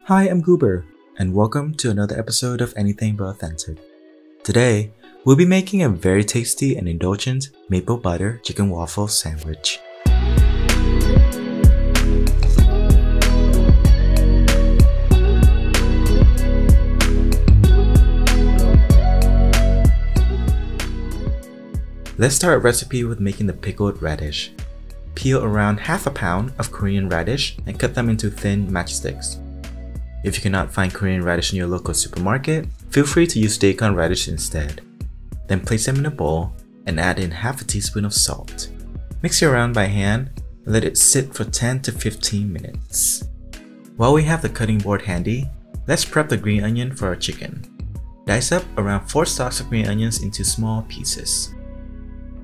Hi, I'm Guber, and welcome to another episode of Anything But Authentic. Today, we'll be making a very tasty and indulgent maple butter chicken waffle sandwich. Let's start our recipe with making the pickled radish. Peel around half a pound of Korean radish and cut them into thin matchsticks. If you cannot find Korean radish in your local supermarket, feel free to use daikon radish instead. Then place them in a bowl and add in half a teaspoon of salt. Mix it around by hand and let it sit for 10 to 15 minutes. While we have the cutting board handy, let's prep the green onion for our chicken. Dice up around 4 stalks of green onions into small pieces.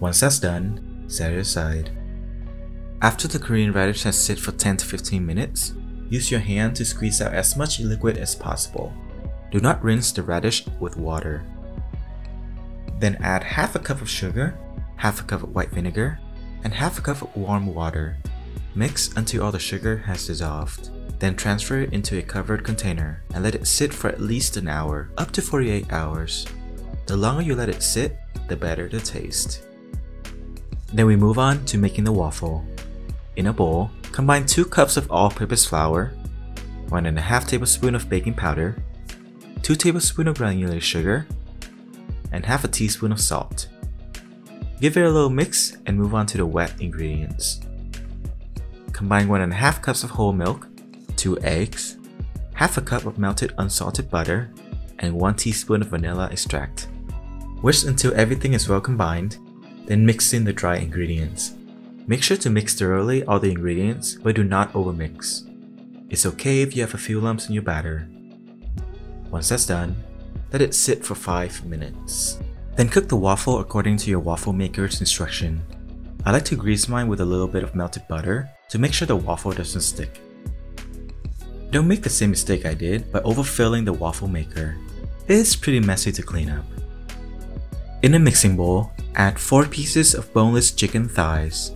Once that's done, set it aside. After the Korean radish has sit for 10 to 15 minutes, use your hand to squeeze out as much liquid as possible. Do not rinse the radish with water. Then add half a cup of sugar, half a cup of white vinegar, and half a cup of warm water. Mix until all the sugar has dissolved. Then transfer it into a covered container and let it sit for at least an hour, up to 48 hours. The longer you let it sit, the better the taste. Then we move on to making the waffle. In a bowl, combine 2 cups of all-purpose flour, 1.5 tablespoons of baking powder, 2 tablespoons of granulated sugar, and half a teaspoon of salt. Give it a little mix and move on to the wet ingredients. Combine 1.5 cups of whole milk, 2 eggs, half a cup of melted unsalted butter, and 1 teaspoon of vanilla extract. Whisk until everything is well combined, then mix in the dry ingredients. Make sure to mix thoroughly all the ingredients, but do not overmix. It's okay if you have a few lumps in your batter. Once that's done, let it sit for 5 minutes. Then cook the waffle according to your waffle maker's instruction. I like to grease mine with a little bit of melted butter to make sure the waffle doesn't stick. Don't make the same mistake I did by overfilling the waffle maker. It's pretty messy to clean up. In a mixing bowl, add 4 pieces of boneless chicken thighs,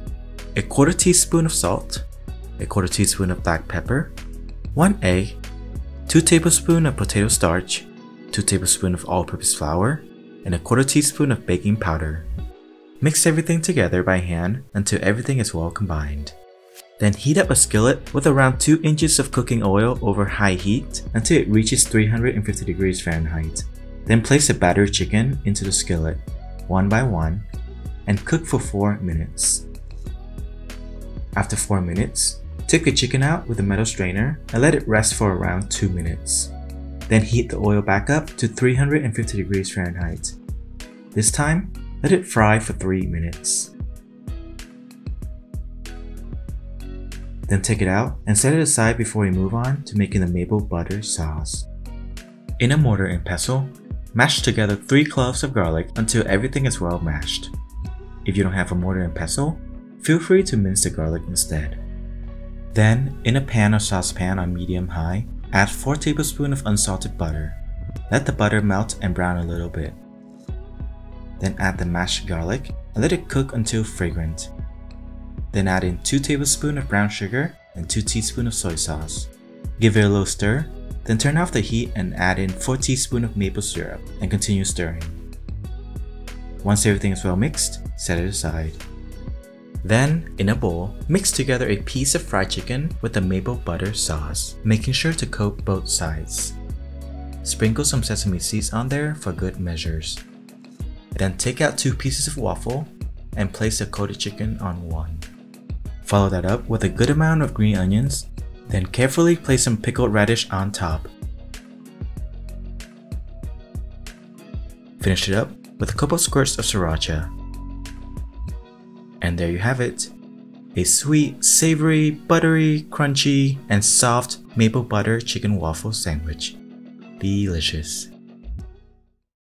a 1/4 teaspoon of salt, a 1/4 teaspoon of black pepper, 1 egg, 2 tablespoons of potato starch, 2 tablespoons of all-purpose flour, and a 1/4 teaspoon of baking powder. Mix everything together by hand until everything is well combined. Then heat up a skillet with around 2 inches of cooking oil over high heat until it reaches 350 degrees Fahrenheit. Then place the battered chicken into the skillet, one by one, and cook for 4 minutes. After 4 minutes, take the chicken out with a metal strainer and let it rest for around 2 minutes. Then heat the oil back up to 350 degrees Fahrenheit. This time, let it fry for 3 minutes. Then take it out and set it aside before we move on to making the maple butter sauce. In a mortar and pestle, mash together 3 cloves of garlic until everything is well mashed. If you don't have a mortar and pestle, feel free to mince the garlic instead. Then, in a pan or saucepan on medium-high, add 4 tablespoons of unsalted butter. Let the butter melt and brown a little bit. Then add the mashed garlic and let it cook until fragrant. Then add in 2 tablespoons of brown sugar and 2 teaspoons of soy sauce. Give it a little stir, then turn off the heat and add in 4 teaspoons of maple syrup and continue stirring. Once everything is well mixed, set it aside. Then, in a bowl, mix together a piece of fried chicken with the maple butter sauce, making sure to coat both sides. Sprinkle some sesame seeds on there for good measures. Then take out 2 pieces of waffle and place the coated chicken on one. Follow that up with a good amount of green onions, then carefully place some pickled radish on top. Finish it up with a couple squirts of sriracha. And there you have it, a sweet, savory, buttery, crunchy, and soft maple butter chicken waffle sandwich. Delicious.